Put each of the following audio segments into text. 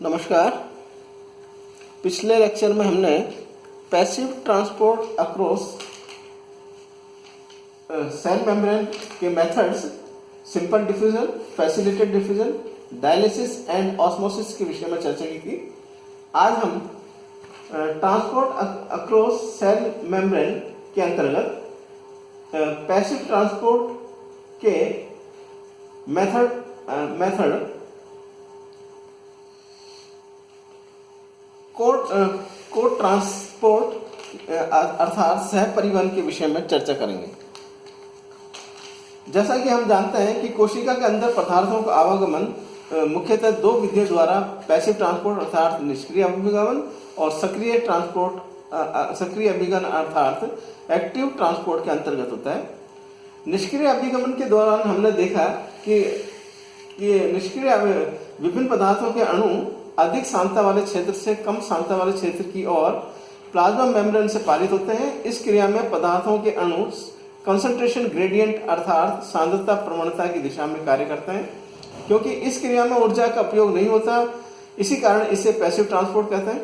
नमस्कार। पिछले लेक्चर में हमने passive transport across cell membrane के methods simple diffusion, facilitated diffusion, dialysis and osmosis के विषय में चर्चा की थी। आज हम ट्रांसपोर्ट अक्रॉस सेल मेम्ब्रेन के अंतर्गत पैसिव ट्रांसपोर्ट के मेथड को ट्रांसपोर्ट अर्थात सह परिवहन के विषय में चर्चा करेंगे। जैसा कि हम जानते हैं कि कोशिका के अंदर पदार्थों का आवागमन मुख्यतः दो विधियों द्वारा पैसिव ट्रांसपोर्ट अर्थात निष्क्रिय अभिगमन और सक्रिय अभिगमन अर्थात एक्टिव ट्रांसपोर्ट के अंतर्गत होता है। निष्क्रिय अभिगमन के दौरान हमने देखा कि निष्क्रिय विभिन्न पदार्थों के अणु अधिक सांद्रता वाले क्षेत्र से कम सांद्रता वाले क्षेत्र की ओर प्लाज्मा मेम्ब्रेन से पारित होते हैं। इस क्रिया में पदार्थों के अणु कंसंट्रेशन ग्रेडियंट अर्थात सांद्रता प्रवणता की दिशा में कार्य करते हैं। क्योंकि इस क्रिया में ऊर्जा का उपयोग नहीं होता, इसी कारण इसे पैसिव ट्रांसपोर्ट कहते हैं।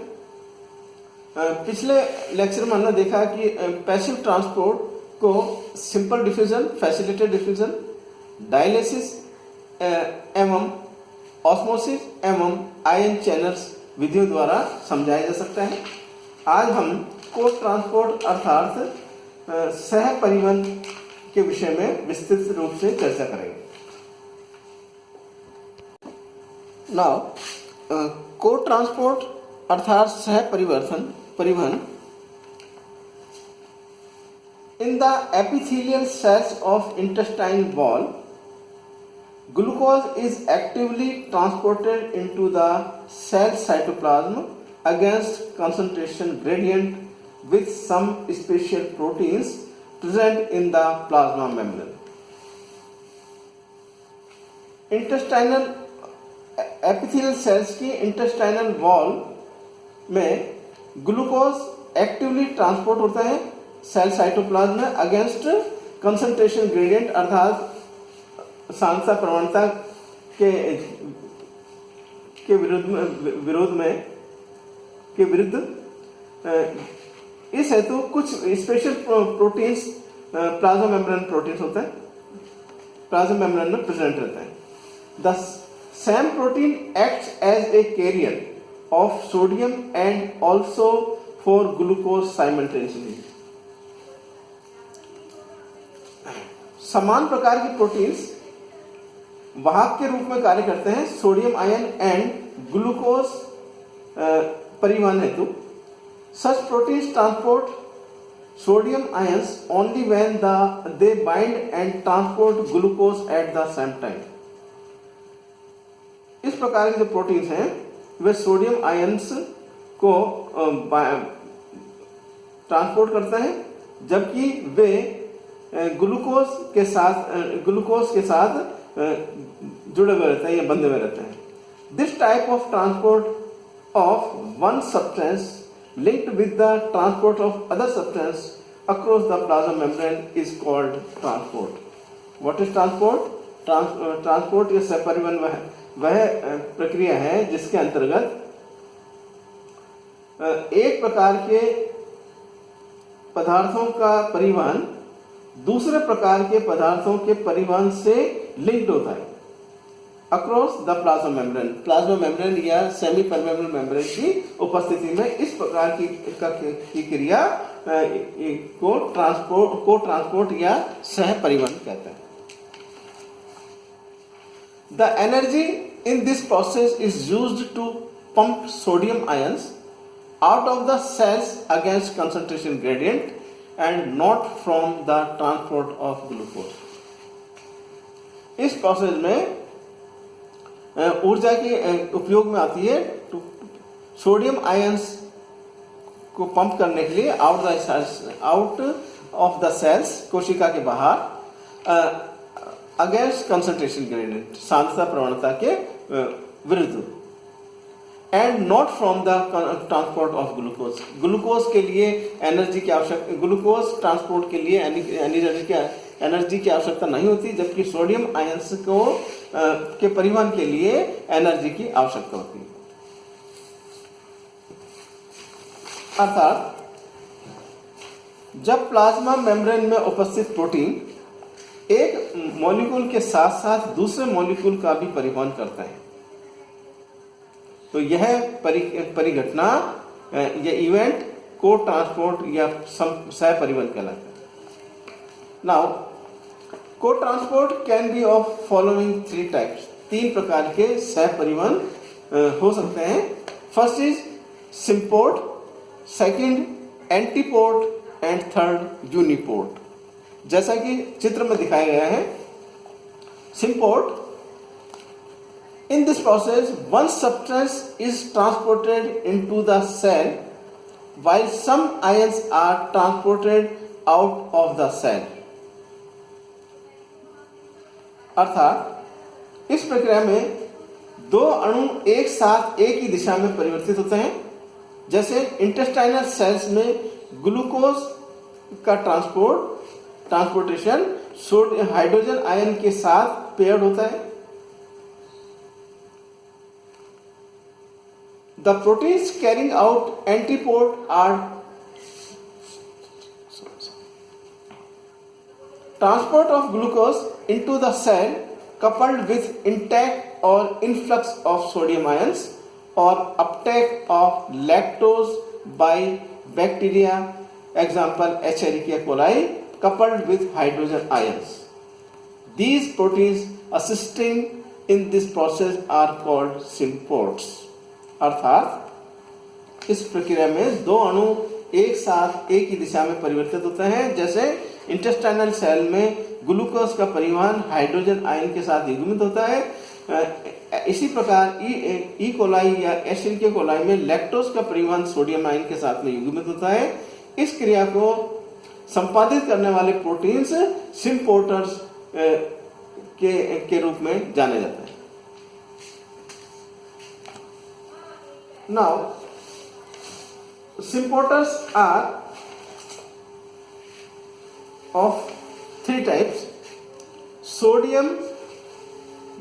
पिछले लेक्चर में हमने देखा कि पैसिव ट्रांसपोर्ट को simple diffusion, facilitated diffusion, dialysis एवं ऑस्मोसिस एवं आयन चैनल्स विधियों द्वारा समझाया जा सकता है। आज हम को ट्रांसपोर्ट अर्थात सह परिवहन के विषय में विस्तृत रूप से चर्चा करेंगे। नाउ को ट्रांसपोर्ट अर्थात सह परिवहन in the epithelial cells of intestine wall, glucose is actively transported into the cell cytoplasm against concentration gradient with some special proteins present in the plasma membrane. Intestinal epithelial cells की intestinal wall में glucose actively transport होता है cell cytoplasm में against concentration gradient अर्थात सांद्रता प्रवणता के विरुद्ध इस हेतु कुछ special proteins plasma membrane proteins होते हैं, प्लाज्मा मेम्ब्रेन में प्रेजेंट रहते हैं। The same protein acts as a carrier of sodium and also for glucose simultaneously. समान प्रकार की प्रोटीन्स वाहक के रूप में कार्य करते हैं सोडियम आयन एंड ग्लूकोज परिवहन हेतु। Such proteins transport sodium ions only when they bind and transport glucose at the same time. इस प्रकार के जो प्रोटीन्स हैं वे सोडियम आयंस को ट्रांसपोर्ट करते हैं जबकि वे ग्लूकोज के साथ जुड़े हुए रहते हैं या बंधे हुए रहते हैं। This type of transport of one substance linked with the transport of other substance across the plasma membrane is called transport. What is transport? Transport या सह परिवहन वह प्रक्रिया है जिसके अंतर्गत एक प्रकार के पदार्थों का परिवहन दूसरे प्रकार के पदार्थों के परिवहन से लिंक्ड होता है across the plasma membrane. Plasma membrane या सेमी परमेबल मेम्ब्रेन की उपस्थिति में इस प्रकार की क्रिया को ट्रांसपोर्ट या सह परिवहन कहते हैं। The energy in this process is used to pump sodium ions out of the cells against concentration gradient and not from the transport of glucose। इस प्रोसेस में ऊर्जा के उपयोग में आती है सोडियम आयंस को पंप करने के लिए आउट ऑफ द सेल्स कोशिका के बाहर अगेंस्ट कंसंट्रेशन ग्रेडियंट सांद्रता प्रवणता के विरुद्ध and not from the transport of glucose. Glucose के लिए एनर्जी की आवश्यकता, ग्लूकोज ट्रांसपोर्ट के लिए एनर्जी की आवश्यकता नहीं होती, जबकि सोडियम आयंस को के परिवहन के लिए एनर्जी की आवश्यकता होती है। अर्थात जब प्लाज्मा मेम्ब्रेन में उपस्थित प्रोटीन एक मॉलिक्यूल के साथ साथ दूसरे मॉलिक्यूल का भी परिवहन करता है, तो यह परिघटना, यह इवेंट को ट्रांसपोर्ट या सह परिवहन कहलाता है। नाउ को transport can be of following 3 types. 3 प्रकार के सह परिवहन हो सकते हैं। First is symport, second antiport and third uniport. जैसा कि चित्र में दिखाया गया है, symport, in this process one substance is transported into the cell while some ions are transported out of the cell। अर्थात इस प्रक्रिया में 2 अणु एक साथ एक ही दिशा में परिवर्तित होते हैं। जैसे इंटेस्टाइनल सेल्स में ग्लूकोज का ट्रांसपोर्टेशन हाइड्रोजन आयन के साथ पेयर्ड होता है। The proteins carrying out antiport are transport of glucose into the cell coupled with intact or influx of sodium ions or uptake of lactose by bacteria, example Escherichia coli, coupled with hydrogen ions. These proteins assisting in this process are called symports। अर्थात इस प्रक्रिया में 2 अणु एक साथ एक ही दिशा में परिवर्तित होते हैं। जैसे इंटेस्टाइनल सेल में ग्लूकोज का परिवहन हाइड्रोजन आयन के साथ युग्मित होता है, इसी प्रकार ई कोलाई या एशेरिकिया कोलाई में लैक्टोज का परिवहन सोडियम आयन के साथ में युग्मित होता है। इस क्रिया को संपादित करने वाले प्रोटीन्स सिम्पोर्टर्स के रूप में जाने जाते हैं। Now, symporters are of 3 types. Sodium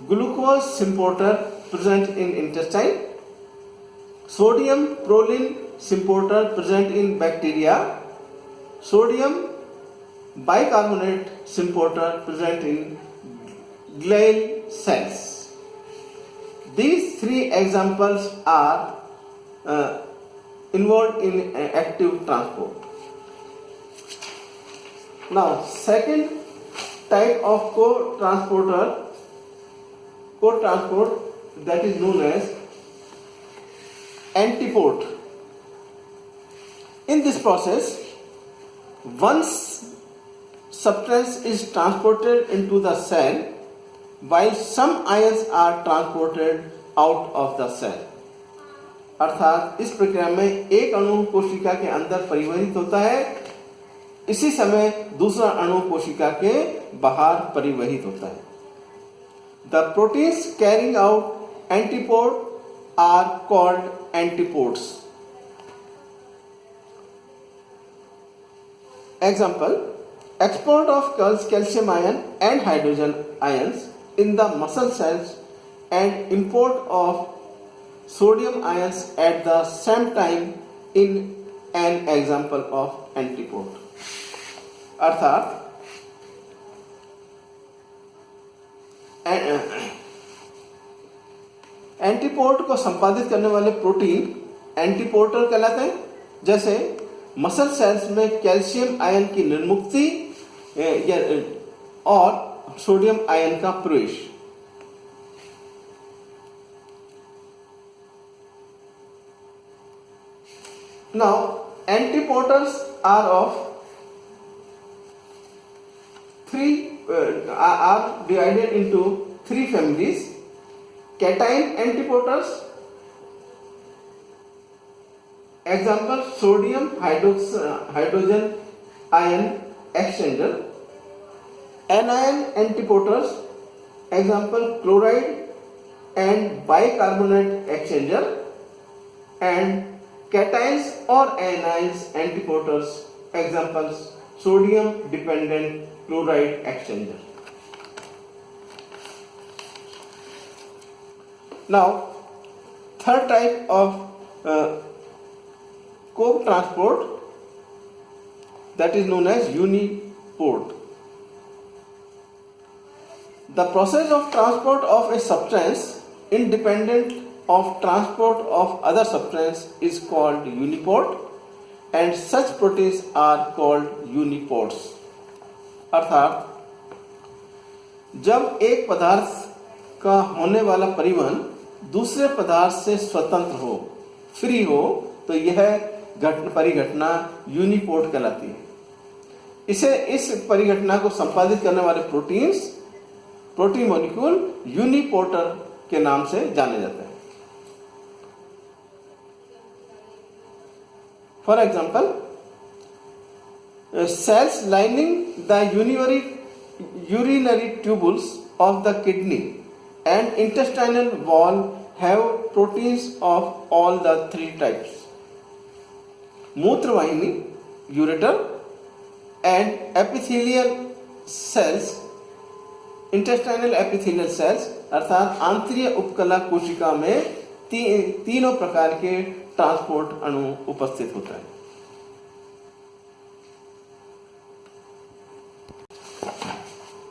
glucose symporter present in intestine, sodium proline symporter present in bacteria, sodium bicarbonate symporter present in glial cells. These 3 examples are involved in active transport. Now, second type of co-transport that is known as antiport. In this process, one substance is transported into the cell while some ions are transported out of the cell। अर्थात इस प्रक्रिया में एक अणु कोशिका के अंदर परिवहित होता है, इसी समय दूसरा अणु कोशिका के बाहर परिवहित होता है। The proteins carrying out antiport are called antiports। Example, export of calcium ion and hydrogen ions in the muscle cells and import of sodium ions at the same time in an example of antiport। अर्थात antiport को संपादित करने वाले protein एंटीपोर्टर कहलाते हैं। जैसे muscle cells में calcium ion की निर्मुक्ति और सोडियम आयन का प्रवेश। Now, antiporters are of 3 are divided into 3 families. Cation antiporters, example sodium hydrogen ion exchanger. Anion antiporters, example chloride and bicarbonate exchanger. And cations or anions antiporters, examples sodium dependent chloride exchanger। Now, third type of co-transport, that is known as uniport. The process of transport of a substance independent of transport of other substance is called uniport, and such proteins are called uniports. अर्थात जब एक पदार्थ का होने वाला परिवहन दूसरे पदार्थ से स्वतंत्र हो, फ्री हो, तो यह परिघटना यूनिपोर्ट कहलाती है. इस परिघटना को संपादित करने वाले प्रोटीन मॉलिक्यूल यूनिपोर्टर के नाम से जाने जाते हैं. For example, cells lining the urinary tubules of the kidney and intestinal wall have proteins of all the three types. मूत्रवाहिनी, ureter, and epithelial cells, intestinal epithelial cells अर्थात आंतरीय उपकला कोशिका में तीनों प्रकार के ट्रांसपोर्ट अणु उपस्थित होता है.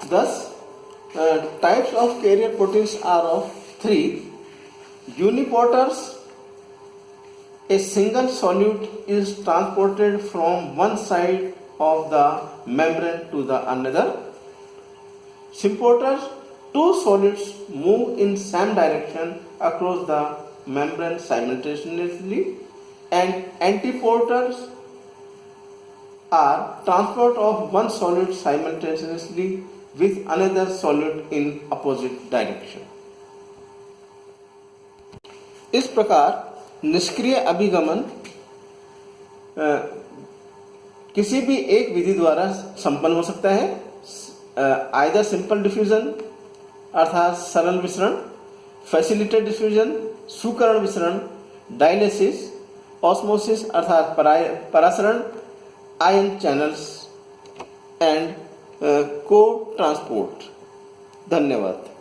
Thus, types of carrier proteins are of three. Uniporters, a single solute is transported from one side of the membrane to the another. Symporters, two solids move in same direction across the membrane simultaneously. And antiporters are transport of one solid simultaneously with another solid in opposite direction. इस प्रकार निष्क्रिय अभिगमन किसी भी एक विधि द्वारा संपन्न हो सकता है. आइदर सिंपल डिफ्यूजन अर्थात सरल विसरण, फैसिलिटेटेड डिफ्यूजन सुकरण विसरण, डायलिसिस, ऑस्मोसिस अर्थात परासरण, आयन चैनल्स एंड को ट्रांसपोर्ट. धन्यवाद.